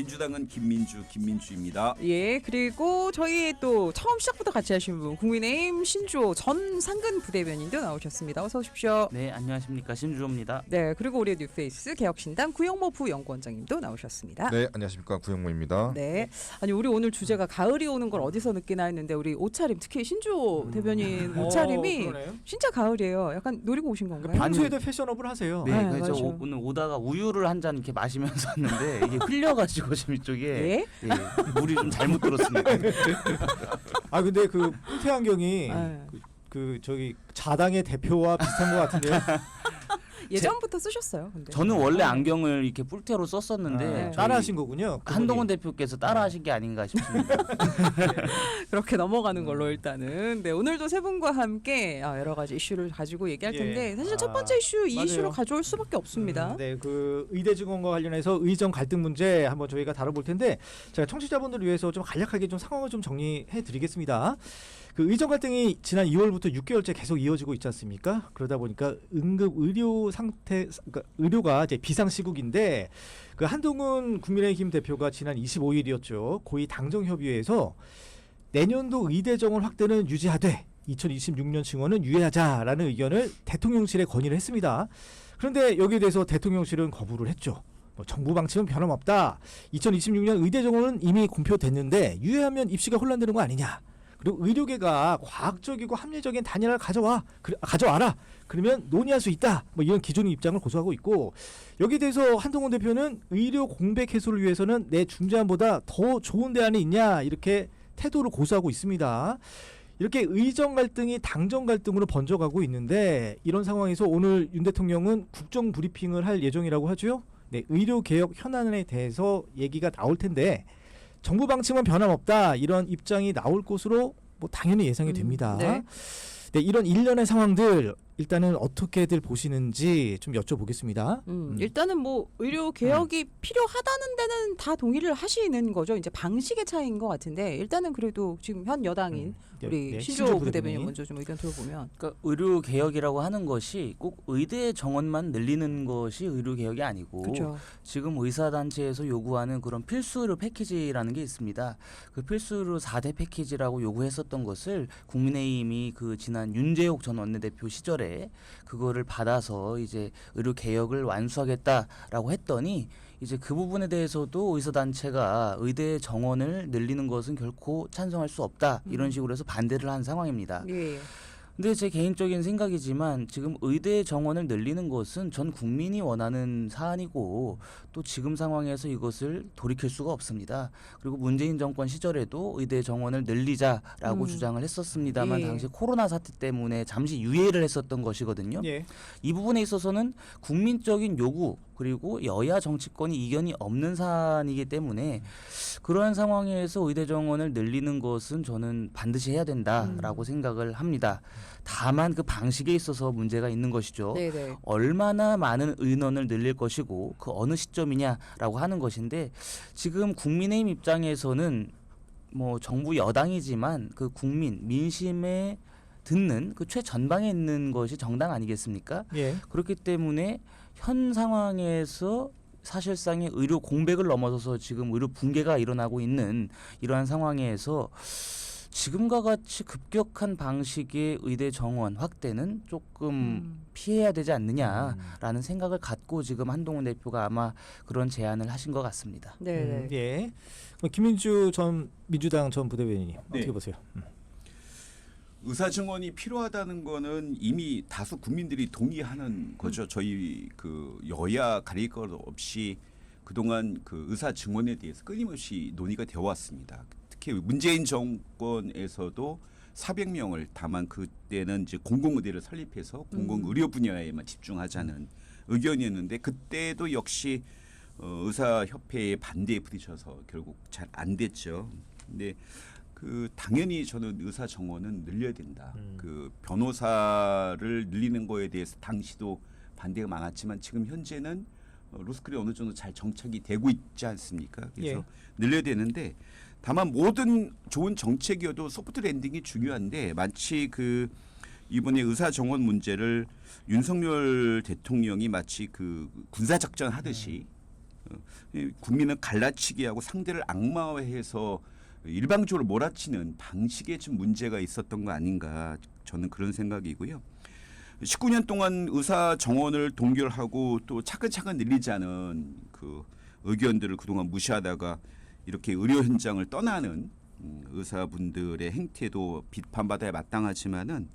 민주당은 김민주입니다. 예, 그리고 저희 또 처음 시작부터 같이 하신 분 국민의힘 신주호 전 상근 부대변인도 나오셨습니다. 어서 오십시오. 네, 안녕하십니까, 신주호입니다. 네, 그리고 우리 뉴페이스 개혁신당 구영모 부연구원장님도 나오셨습니다. 네, 안녕하십니까, 구영모입니다. 네, 아니 우리 오늘 주제가 가을이 오는 걸 어디서 느끼나 했는데 우리 옷차림, 특히 신주호 대변인 옷차림이 진짜 가을이에요. 약간 노리고 오신 건가요? 평소에도 패셔너블 하세요. 네, 네, 그래서 맞아요. 오늘 오다가 우유를 한 잔 이렇게 마시면서 왔는데 이게 흘려가지고 지금 이쪽에 예? 물이 좀 잘못 들었습니다. 아 근데 그 뿔테안경이 네. 그 저기 자당의 대표와 비슷한 것 같은데요. 예전부터 쓰셨어요. 근데 저는 원래 안경을 이렇게 뿔테로 썼었는데 네. 저희 따라하신 거군요. 한동훈 대표께서 따라하신 게 아닌가 싶습니다. 그렇게 넘어가는 걸로 일단은 네, 오늘도 세 분과 함께 여러 가지 이슈를 가지고 얘기할 예. 텐데 사실 첫 번째 이슈 이 맞아요. 이슈로 가져올 수밖에 없습니다. 네, 그 의대 증원과 관련해서 의정 갈등 문제 한번 저희가 다뤄볼 텐데 제가 청취자분들을 위해서 좀 간략하게 좀 상황을 좀 정리해 드리겠습니다. 그 의정 갈등이 지난 2월부터 6개월째 계속 이어지고 있지 않습니까? 그러다 보니까 응급 의료 상태, 그러니까 의료가 이제 비상시국인데 그 한동훈 국민의힘 대표가 지난 25일이었죠. 고위 당정협의회에서 내년도 의대 정원 확대는 유지하되 2026년 증원은 유예하자라는 의견을 대통령실에 건의를 했습니다. 그런데 여기에 대해서 대통령실은 거부를 했죠. 정부 방침은 변함없다. 2026년 의대 정원은 이미 공표됐는데 유예하면 입시가 혼란되는 거 아니냐. 그리고 의료계가 과학적이고 합리적인 단일화를 가져와라. 그러면 논의할 수 있다. 뭐 이런 기존의 입장을 고수하고 있고 여기에 대해서 한동훈 대표는 의료 공백 해소를 위해서는 내 중재안보다 더 좋은 대안이 있냐 이렇게 태도를 고수하고 있습니다. 이렇게 의정 갈등이 당정 갈등으로 번져가고 있는데 이런 상황에서 오늘 윤 대통령은 국정 브리핑을 할 예정이라고 하죠. 네, 의료 개혁 현안에 대해서 얘기가 나올 텐데 정부 방침은 변함없다 이런 입장이 나올 것으로 뭐 당연히 예상이 됩니다. 네. 네, 이런 일련의 상황들 일단은 어떻게들 보시는지 좀 여쭤보겠습니다. 일단은 뭐 의료 개혁이 필요하다는 데는 다 동의를 하시는 거죠. 이제 방식의 차이인 것 같은데 일단은 그래도 지금 현 여당인 우리 네, 신주호 부대변인 먼저 좀 의견 들어보면 그러니까 의료 개혁이라고 하는 것이 꼭 의대 정원만 늘리는 것이 의료 개혁이 아니고 그렇죠. 지금 의사단체에서 요구하는 그런 필수 의료 패키지라는 게 있습니다. 그 필수 의료 4대 패키지라고 요구했었던 것을 국민의힘이 그 지난 윤재옥 전 원내대표 시절에 그거를 받아서 이제 의료 개혁을 완수하겠다라고 했더니 이제 그 부분에 대해서도 의사단체가 의대 정원을 늘리는 것은 결코 찬성할 수 없다 이런 식으로 해서 반대를 한 상황입니다. 예. 근데 제 개인적인 생각이지만 지금 의대 정원을 늘리는 것은 전 국민이 원하는 사안이고 또 지금 상황에서 이것을 돌이킬 수가 없습니다. 그리고 문재인 정권 시절에도 의대 정원을 늘리자라고 주장을 했었습니다만 예. 당시 코로나 사태 때문에 잠시 유예를 했었던 것이거든요. 예. 이 부분에 있어서는 국민적인 요구 그리고 여야 정치권이 이견이 없는 사안이기 때문에 그러한 상황에서 의대 정원을 늘리는 것은 저는 반드시 해야 된다라고 생각을 합니다. 다만 그 방식에 있어서 문제가 있는 것이죠. 네네. 얼마나 많은 의원을 늘릴 것이고 그 어느 시점이냐라고 하는 것인데 지금 국민의힘 입장에서는 뭐 정부 여당이지만 그 국민 민심에 듣는 그 최전방에 있는 것이 정당 아니겠습니까? 예. 그렇기 때문에 현 상황에서 사실상의 의료 공백을 넘어서서 지금 의료 붕괴가 일어나고 있는 이러한 상황에서 지금과 같이 급격한 방식의 의대 정원 확대는 조금 피해야 되지 않느냐라는 생각을 갖고 지금 한동훈 대표가 아마 그런 제안을 하신 것 같습니다. 네네. 예. 그럼 김민주 전 민주당 전 부대변인님 네. 어떻게 보세요? 의사 증원이 필요하다는 거는 이미 다수 국민들이 동의하는 거죠. 저희 그 여야 가릴 것 없이 그동안 그 의사 증원에 대해서 끊임없이 논의가 되어 왔습니다. 특히 문재인 정권에서도 400명을 다만 그때는 이제 공공의대를 설립해서 공공의료 분야에만 집중하자는 의견이었는데 그때도 역시 의사협회의 반대에 부딪혀서 결국 잘 안 됐죠. 근데 그 당연히 저는 의사 정원은 늘려야 된다. 그 변호사를 늘리는 거에 대해서 당시도 반대가 많았지만 지금 현재는 로스쿨이 어느 정도 잘 정착이 되고 있지 않습니까? 그래서 예. 늘려야 되는데 다만 모든 좋은 정책이어도 소프트 랜딩이 중요한데 마치 그 이번에 의사 정원 문제를 윤석열 대통령이 마치 그 군사 작전 하듯이 이 국민을 갈라치기하고 상대를 악마화해서 일방적으로 몰아치는 방식에 좀 문제가 있었던 거 아닌가 저는 그런 생각이고요. 19년 동안 의사 정원을 동결하고 또 차근차근 늘리자는 그 의견들을 그동안 무시하다가 이렇게 의료 현장을 떠나는 의사분들의 행태도 비판받아야 마땅하지만은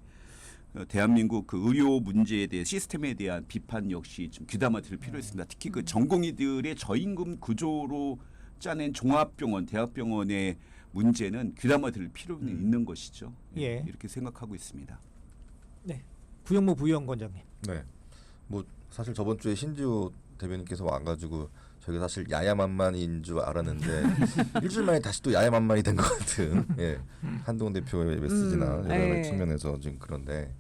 대한민국 그 의료 문제에 대해 시스템에 대한 비판 역시 좀 귀담아 들을 필요 있습니다. 특히 그 전공의들의 저임금 구조로 짜낸 종합병원, 대학병원의 문제는 귀담아 들을 필요는 있는 것이죠. 예. 이렇게 생각하고 있습니다. 구영모 부위원장님. 네. 뭐 사실 저번 주에 신지호 대변인께서 와가지고 저희가 사실 야야만만인 줄 알았는데 일주일 만에 다시 또 야야만만이 된 것 같은 한동훈 대표의 메시지나 여러 가지 측면에서 지금 그런데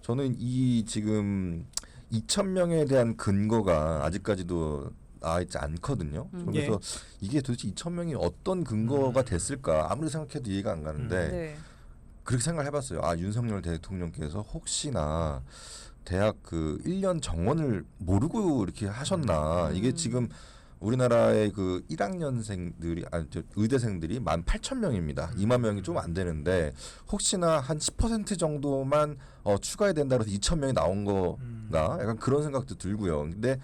저는 이 지금 2,000명에 대한 근거가 아직까지도 나와 있지 않거든요. 그래서 이게 도대체 2,000명이 어떤 근거가 됐을까 아무리 생각해도 이해가 안 가는데 네. 그렇게 생각을 해봤어요. 아 윤석열 대통령께서 혹시나 대학 그 1년 정원을 모르고 이렇게 하셨나. 이게 지금 우리나라의 그 1학년생들이 의대생들이 18,000명입니다. 2만 명이 좀 안 되는데 혹시나 한 10% 정도만 추가해야 된다 그래서 2,000명이 나온 거나 약간 그런 생각도 들고요. 근데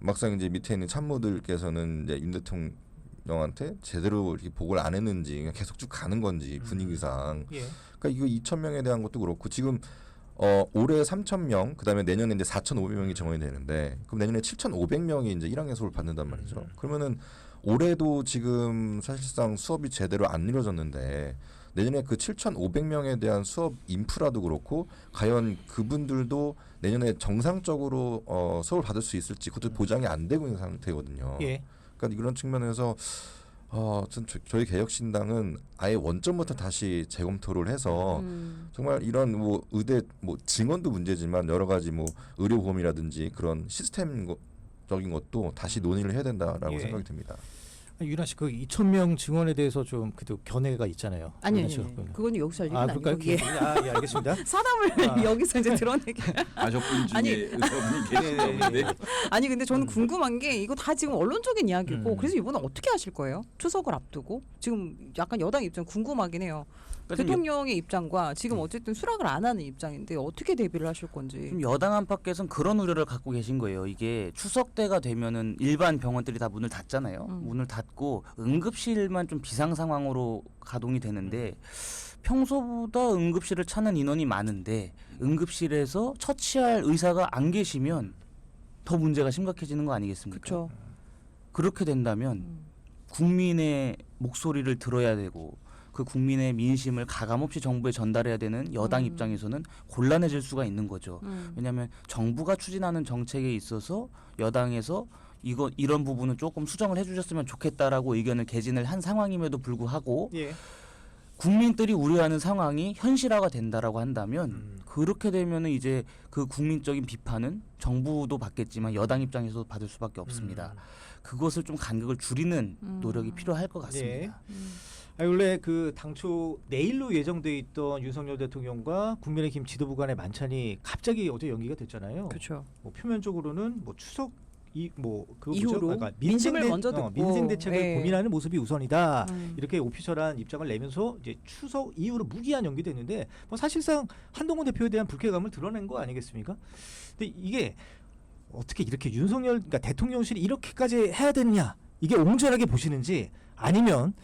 막상 이제 밑에 있는 참모들께서는 이제 윤 대통령한테 제대로 이렇게 보고를 안 했는지 그냥 계속 쭉 가는 건지 분위기상. 예. 그러니까 이거 2,000명에 대한 것도 그렇고 지금 올해 3,000명, 그다음에 내년에 이제 4,500명이 정원이 되는데 그럼 내년에 7,500명이 이제 1학년 수업을 받는단 말이죠. 그러면은 올해도 지금 사실상 수업이 제대로 안 이루어졌는데 내년에 그 7,500명에 대한 수업 인프라도 그렇고 과연 그분들도 내년에 정상적으로 수업을 받을 수 있을지 그것도 보장이 안 되고 있는 상태거든요. 예. 그러니까 이런 측면에서 저희 개혁신당은 아예 원점부터 다시 재검토를 해서 정말 이런 뭐 의대 뭐 증언도 문제지만 여러 가지 뭐 의료보험이라든지 그런 시스템적인 것도 다시 논의를 해야 된다라고 예. 생각이 듭니다. 유나 씨, 그 2,000명 증언에 대해서 좀 그래도 견해가 있잖아요. 아니, 유나 아니, 씨가 아니. 그거는. 그건 여기서 할 얘기는 그러니까 아니고. 예. 예, 알겠습니다. 사담을 여기서 이제 드러내게. 가족분 중에 아니. 의사분이 네, 계시는데 아니 근데 저는 궁금한 게 이거 다 지금 언론적인 이야기고 음. 그래서 이번에 어떻게 하실 거예요? 추석을 앞두고 지금 약간 여당 입장 궁금하긴 해요. 그러니까 대통령의 입장과 지금 어쨌든 수락을 안 하는 입장인데 어떻게 대비를 하실 건지. 지금 여당 안팎에서는 그런 우려를 갖고 계신 거예요. 이게 추석 때가 되면은 일반 병원들이 다 문을 닫잖아요. 문을 닫고 응급실만 좀 비상 상황으로 가동이 되는데 평소보다 응급실을 찾는 인원이 많은데 응급실에서 처치할 의사가 안 계시면 더 문제가 심각해지는 거 아니겠습니까? 그렇죠. 그렇게 된다면 국민의 목소리를 들어야 되고 그 국민의 민심을 가감없이 정부에 전달해야 되는 여당 입장에서는 곤란해질 수가 있는 거죠. 왜냐하면 정부가 추진하는 정책에 있어서 여당에서 이런 부분은 조금 수정을 해주셨으면 좋겠다라고 의견을 개진을 한 상황임에도 불구하고 예. 국민들이 우려하는 상황이 현실화가 된다라고 한다면 그렇게 되면은 이제 그 국민적인 비판은 정부도 받겠지만 여당 입장에서도 받을 수밖에 없습니다. 그것을 좀 간격을 줄이는 노력이 필요할 것 같습니다. 원래 그 당초 내일로 예정돼 있던 윤석열 대통령과 국민의힘 지도부 간의 만찬이 갑자기 어제 연기가 됐잖아요. 그렇죠. 뭐 표면적으로는 뭐 추석 이후로 그러니까 민심을 먼저 듣고 민생 대책을 예. 고민하는 모습이 우선이다. 이렇게 오피셜한 입장을 내면서 이제 추석 이후로 무기한 연기됐는데 뭐 사실상 한동훈 대표에 대한 불쾌감을 드러낸 거 아니겠습니까? 근데 이게 어떻게 이렇게 그러니까 대통령실이 이렇게까지 해야 되느냐 이게 옹졸하게 보시는지 아니면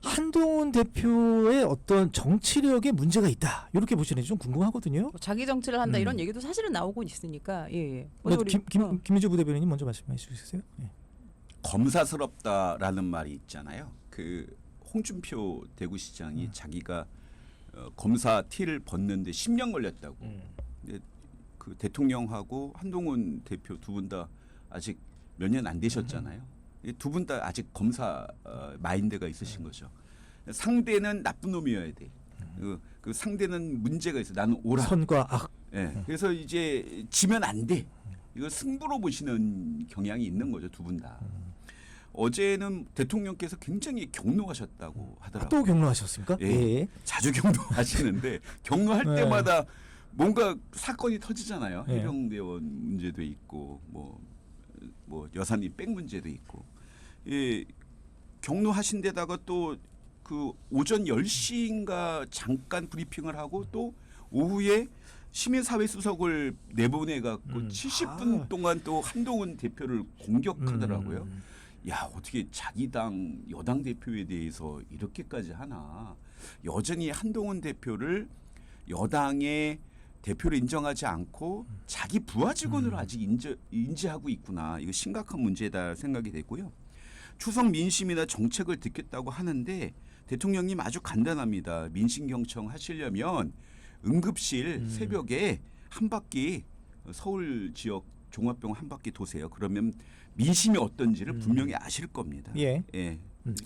한동훈 대표의 어떤 정치력에 문제가 있다 이렇게 보시는지 좀 궁금하거든요. 뭐 자기 정치를 한다 이런 얘기도 사실은 나오고 있으니까. 예. 먼저 김민주 부대변인님 먼저 말씀해 주시겠어요? 예. 검사스럽다라는 말이 있잖아요. 그 홍준표 대구시장이 자기가 검사 티를 벗는데 10년 걸렸다고. 근데 그 대통령하고 한동훈 대표 두 분 다 아직 몇 년 안 되셨잖아요. 두 분 다 아직 검사 마인드가 있으신 거죠. 상대는 나쁜 놈이어야 돼. 그 상대는 문제가 있어. 나는 옳아. 선과 악. 예. 그래서 이제 지면 안 돼. 이거 승부로 보시는 경향이 있는 거죠, 두 분 다. 어제는 대통령께서 굉장히 격노하셨다고 하더라고요. 또 경로하셨습니까? 예. 예. 자주 격노하시는데 격노할 네. 때마다 뭔가 사건이 터지잖아요. 네. 해병대원 문제도 있고 뭐 뭐 여사님 백 문제도 있고, 예, 경로하신 데다가 또 그 오전 10시인가 잠깐 브리핑을 하고 또 오후에 시민사회 수석을 내보내 갖고 70분 동안 또 한동훈 대표를 공격하더라고요. 야, 어떻게 자기 당 여당 대표에 대해서 이렇게까지 하나. 여전히 한동훈 대표를 여당의 대표를 인정하지 않고 자기 부하 직원으로 아직 인지하고 있구나. 이거 심각한 문제다 생각이 되고요. 추석 민심이나 정책을 듣겠다고 하는데 대통령님 아주 간단합니다. 민심경청 하시려면 응급실 새벽에 한 바퀴 서울 지역 종합병원 한 바퀴 도세요. 그러면 민심이 어떤지를 분명히 아실 겁니다. 예. 예.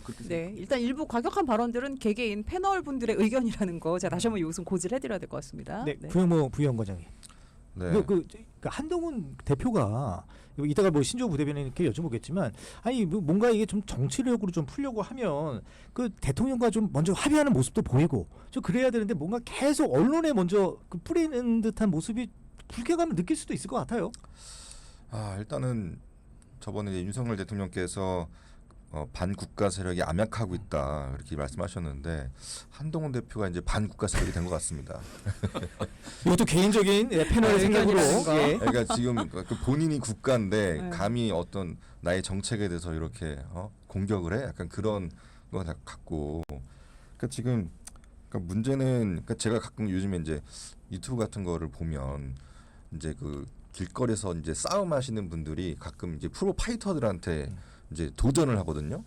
그렇게 네, 일단 일부 과격한 발언들은 개개인 패널 분들의 의견이라는 거 제가 다시 한번 이것은 고지를 해드려야 될 것 같습니다. 네, 부영모 부위원장님. 네. 그 한동훈 대표가 이따가 뭐 신조 부대변인께 여쭤보겠지만 아니 뭐 뭔가 이게 좀 정치력으로 좀 풀려고 하면 그 대통령과 좀 먼저 합의하는 모습도 보이고 좀 그래야 되는데 뭔가 계속 언론에 먼저 그 뿌리는 듯한 모습이 불쾌감을 느낄 수도 있을 것 같아요. 일단은 저번에 이제 윤석열 대통령께서 반국가 세력이 암약하고 있다 이렇게 말씀하셨는데 한동훈 대표가 이제 반국가 세력이 된 것 같습니다. 이것도 개인적인 패널의 생각으로. 예. 그러니까 지금 그 본인이 국가인데 네. 감히 어떤 나의 정책에 대해서 이렇게 공격을 해? 약간 그런 거 같고. 그러니까 지금 그러니까 문제는 그러니까 제가 가끔 요즘에 이제 유튜브 같은 거를 보면 이제 그 길거리에서 이제 싸움하시는 분들이 가끔 이제 프로 파이터들한테 이제 도전을 하거든요.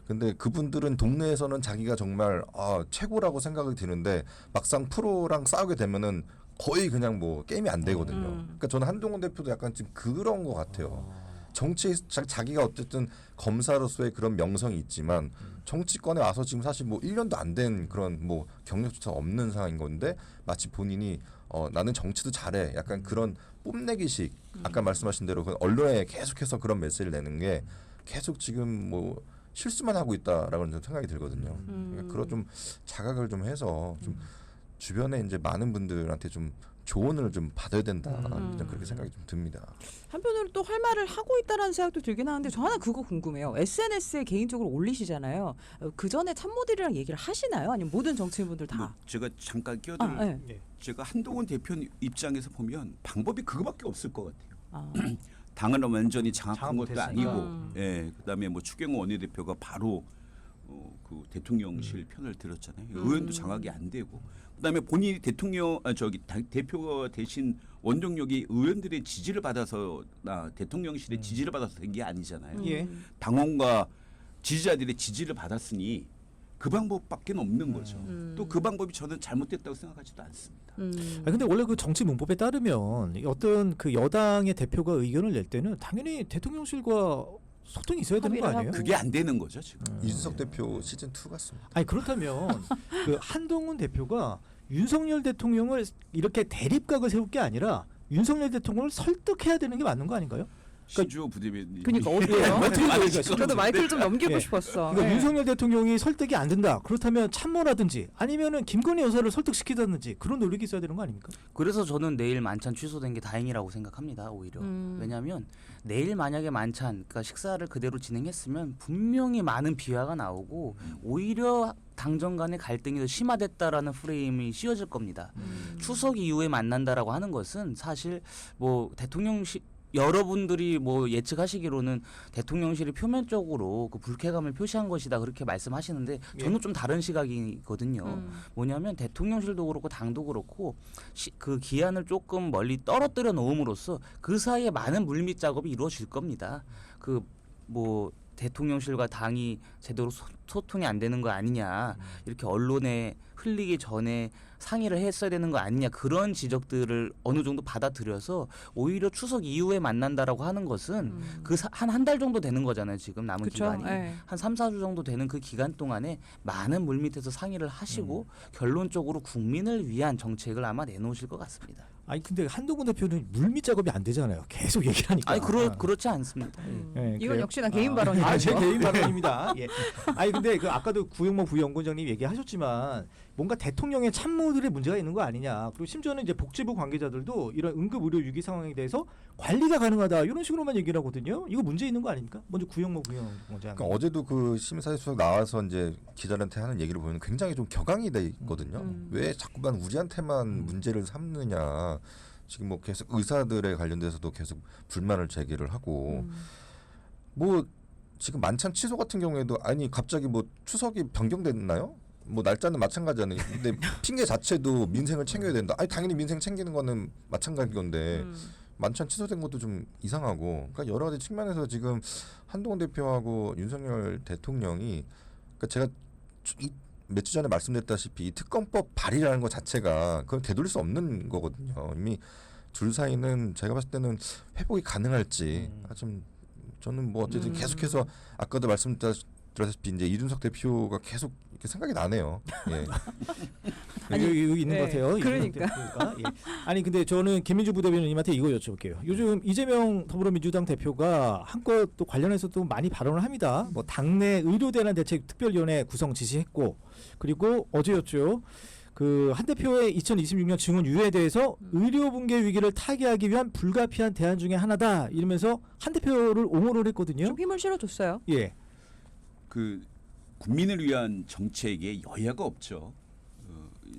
근데 그분들은 동네에서는 자기가 정말 최고라고 생각이 드는데 막상 프로랑 싸우게 되면은 거의 그냥 뭐 게임이 안 되거든요. 그러니까 저는 한동훈 대표도 약간 지금 그런 것 같아요. 정치에 자기가 어쨌든 검사로서의 그런 명성이 있지만 정치권에 와서 지금 사실 뭐 1년도 안 된 그런 뭐 경력조차 없는 상황인 건데 마치 본인이 나는 정치도 잘해 약간 그런 뽐내기식 아까 말씀하신 대로 그 언론에 계속해서 그런 메시지를 내는 게 계속 지금 뭐 실수만 하고 있다라는 좀 생각이 들거든요. 그러니까 그런 좀 자각을 좀 해서 좀 주변에 이제 많은 분들한테 좀 조언을 좀 받아야 된다. 그냥 그렇게 생각이 좀 듭니다. 한편으로 또 할 말을 하고 있다라는 생각도 들긴 하는데 저 하나 그거 궁금해요. SNS에 개인적으로 올리시잖아요. 그 전에 참모들이랑 얘기를 하시나요? 아니면 모든 정치인분들 다? 뭐 제가 잠깐 끼어들 네. 제가 한동훈 대표 입장에서 보면 방법이 그거밖에 없을 것 같아요. 아. 당은 완전히 장악한 것도 장악됐으니까. 아니고, 예, 그다음에 뭐 추경호 원내대표가 바로 그 대통령실 편을 들었잖아요. 의원도 장악이 안 되고, 그다음에 본인이 대표가 대신 원동력이 의원들의 지지를 받아서 대통령실의 지지를 받아서 된 게 아니잖아요. 예. 당원과 지지자들의 지지를 받았으니 그 방법밖에 없는 거죠. 또 그 방법이 저는 잘못됐다고 생각하지도 않습니다. 근데 원래 그 정치 문법에 따르면 어떤 그 여당의 대표가 의견을 낼 때는 당연히 대통령실과 소통이 있어야 되는 거 합의를 아니에요? 하고. 그게 안 되는 거죠 지금. 이준석 대표 시즌 2 같습니다. 아니 그렇다면 그 한동훈 대표가 윤석열 대통령을 이렇게 대립각을 세울 게 아니라 윤석열 대통령을 설득해야 되는 게 맞는 거 아닌가요? 신주호 부대변인. 그러니까 어때요? 그러니까 저도 마이크를 좀 넘기고 예. 싶었어. 그러니까 예. 윤석열 대통령이 설득이 안 된다. 그렇다면 참모라든지 아니면은 김건희 여사를 설득시키다든지 그런 노력이 있어야 되는 거 아닙니까? 그래서 저는 내일 만찬 취소된 게 다행이라고 생각합니다. 오히려 왜냐하면 내일 만약에 만찬, 그러니까 식사를 그대로 진행했으면 분명히 많은 비화가 나오고 오히려 당정 간의 갈등이 더 심화됐다라는 프레임이 씌워질 겁니다. 추석 이후에 만난다라고 하는 것은 사실 뭐 대통령실 여러분들이 뭐 예측하시기로는 대통령실이 표면적으로 그 불쾌감을 표시한 것이다 그렇게 말씀하시는데 저는 좀 다른 시각이거든요. 뭐냐면 대통령실도 그렇고 당도 그렇고 그 기한을 조금 멀리 떨어뜨려 놓음으로써 그 사이에 많은 물밑 작업이 이루어질 겁니다. 그 뭐 대통령실과 당이 제대로 소통이 안 되는 거 아니냐 이렇게 언론에 흘리기 전에 상의를 했어야 되는 거 아니냐 그런 지적들을 어느 정도 받아들여서 오히려 추석 이후에 만난다라고 하는 것은 그 한 달 정도 되는 거잖아요. 지금 남은 그쵸? 기간이 예. 한 3, 4주 정도 되는 그 기간 동안에 많은 물밑에서 상의를 하시고 결론적으로 국민을 위한 정책을 아마 내놓으실 것 같습니다. 아니 근데 한동훈 대표는 물밑 작업이 안 되잖아요. 계속 얘기를 하니까. 아니 그렇지 않습니다. 예, 이건 그래요? 역시나 개인 발언이죠. 제 개인 발언입니다. 예. 아니 근데 그 아까도 구용모 부위원장님 얘기하셨지만 뭔가 대통령의 참모들의 문제가 있는 거 아니냐. 그리고 심지어는 이제 복지부 관계자들도 이런 응급 의료 위기 상황에 대해서 관리가 가능하다 이런 식으로만 얘기를 하거든요. 이거 문제 있는 거 아닙니까? 먼저 구형모 먼저 하는 그러니까 어제도 그 심사위수석 나와서 이제 기자들한테 하는 얘기를 보면 굉장히 좀 격앙이 돼 있거든요. 왜 자꾸만 우리한테만 문제를 삼느냐. 지금 뭐 계속 의사들에 관련돼서도 계속 불만을 제기를 하고 뭐 지금 만찬 취소 같은 경우에도 아니 갑자기 뭐 추석이 변경됐나요? 뭐 날짜는 마찬가지잖아요. 근데 핑계 자체도 민생을 챙겨야 된다. 아니 당연히 민생 챙기는 거는 마찬가지 건데 만찬 취소된 것도 좀 이상하고. 그러니까 여러 가지 측면에서 지금 한동훈 대표하고 윤석열 대통령이 그러니까 제가 몇 주 전에 말씀드렸다시피 이 특검법 발의라는 것 자체가 그건 되돌릴 수 없는 거거든요. 이미 둘 사이는 제가 봤을 때는 회복이 가능할지 좀 저는 뭐 어쨌든 계속해서 아까도 말씀드렸다시피 이제 이준석 대표가 계속 이렇게 생각이 나네요. 예. 여기 있는 네, 것 같아요. 그러니까. 예. 아니 근데 저는 김민주 부대변인님한테 이거 여쭤볼게요. 요즘 이재명 더불어민주당 대표가 한껏 또 관련해서 또 많이 발언을 합니다. 뭐 당내 의료대란 대책 특별위원회 구성 지시했고 그리고 어제였죠. 그 한 대표의 2026년 증원 유예에 대해서 의료 붕괴 위기를 타개하기 위한 불가피한 대안 중에 하나다 이러면서 한 대표를 옹호를 했거든요. 좀 힘을 실어줬어요. 예. 그 국민을 위한 정책에 여야가 없죠.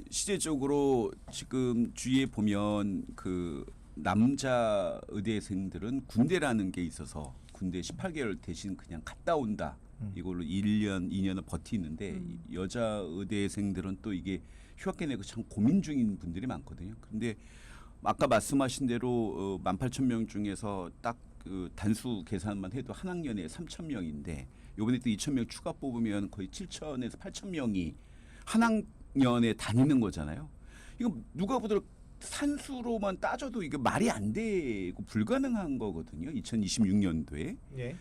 시대적으로 지금 주위에 보면 그 남자 의대생들은 군대라는 게 있어서 군대 18개월 대신 그냥 갔다 온다. 이걸로 1년, 2년을 버티는데 여자 의대생들은 또 이게 휴학계 내고 참 고민 중인 분들이 많거든요. 그런데 아까 말씀하신 대로 18,000명 중에서 딱 그 단수 계산만 해도 한 학년에 3,000명인데 이번에 또 2,000명 추가 뽑으면 거의 7,000에서 8,000명이 한 학년에 다니는 거잖아요. 이거 누가 보더라도 산수로만 따져도 이게 말이 안 되고 불가능한 거거든요. 2026년도에. 예.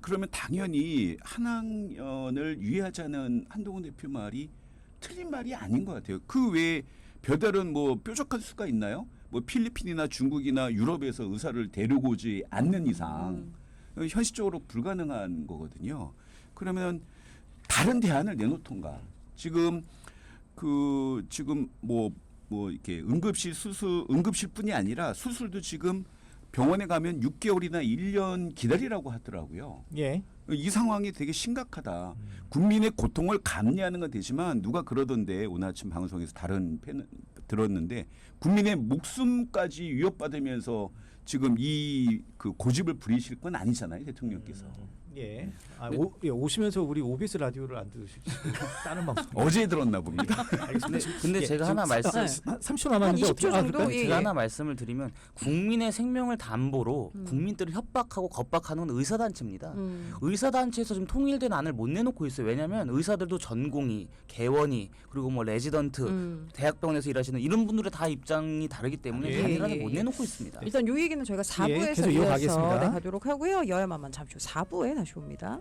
그러면 당연히 한 학년을 유예하자는 한동훈 대표 말이 틀린 말이 아닌 것 같아요. 그 외에 별다른 뭐 뾰족한 수가 있나요? 뭐 필리핀이나 중국이나 유럽에서 의사를 데리고 오지 않는 이상 현실적으로 불가능한 거거든요. 그러면 다른 대안을 내놓던가. 지금 뭐 이렇게 응급실뿐이 아니라 수술도 지금 병원에 가면 6개월이나 1년 기다리라고 하더라고요. 예. 이 상황이 되게 심각하다. 국민의 고통을 감내하는 건 되지만 누가 그러던데 오늘 아침 방송에서 다른 팬 들었는데 국민의 목숨까지 위협받으면서 지금 이 그 고집을 부리실 건 아니잖아요, 대통령께서. 예. 오시면서 우리 OBS 라디오를 안 들으시고 다른 방송. 어제 들었나 봅니다. 근데 예, 제가 지금 하나 말씀 30초 남았는데 한 20초 정도? 그럴까요? 예, 제가 하나 말씀을 드리면 국민의 생명을 담보로 음. 국민들을 협박하고 겁박하는 건 의사단체입니다. 음. 의사단체에서 좀 통일된 안을 못 내놓고 있어요. 왜냐하면 의사들도 전공의, 개원의, 그리고 뭐 레지던트, 대학병원에서 일하시는 이런 분들의 다 입장이 다르기 때문에 예, 단일화를 예, 못 예. 내놓고 있습니다. 일단 요 얘기는 저희가 4부에서 계속 이어가겠습니다. 가도록 하고요. 여야만만 잠시 후 4부에 다시 옵니다.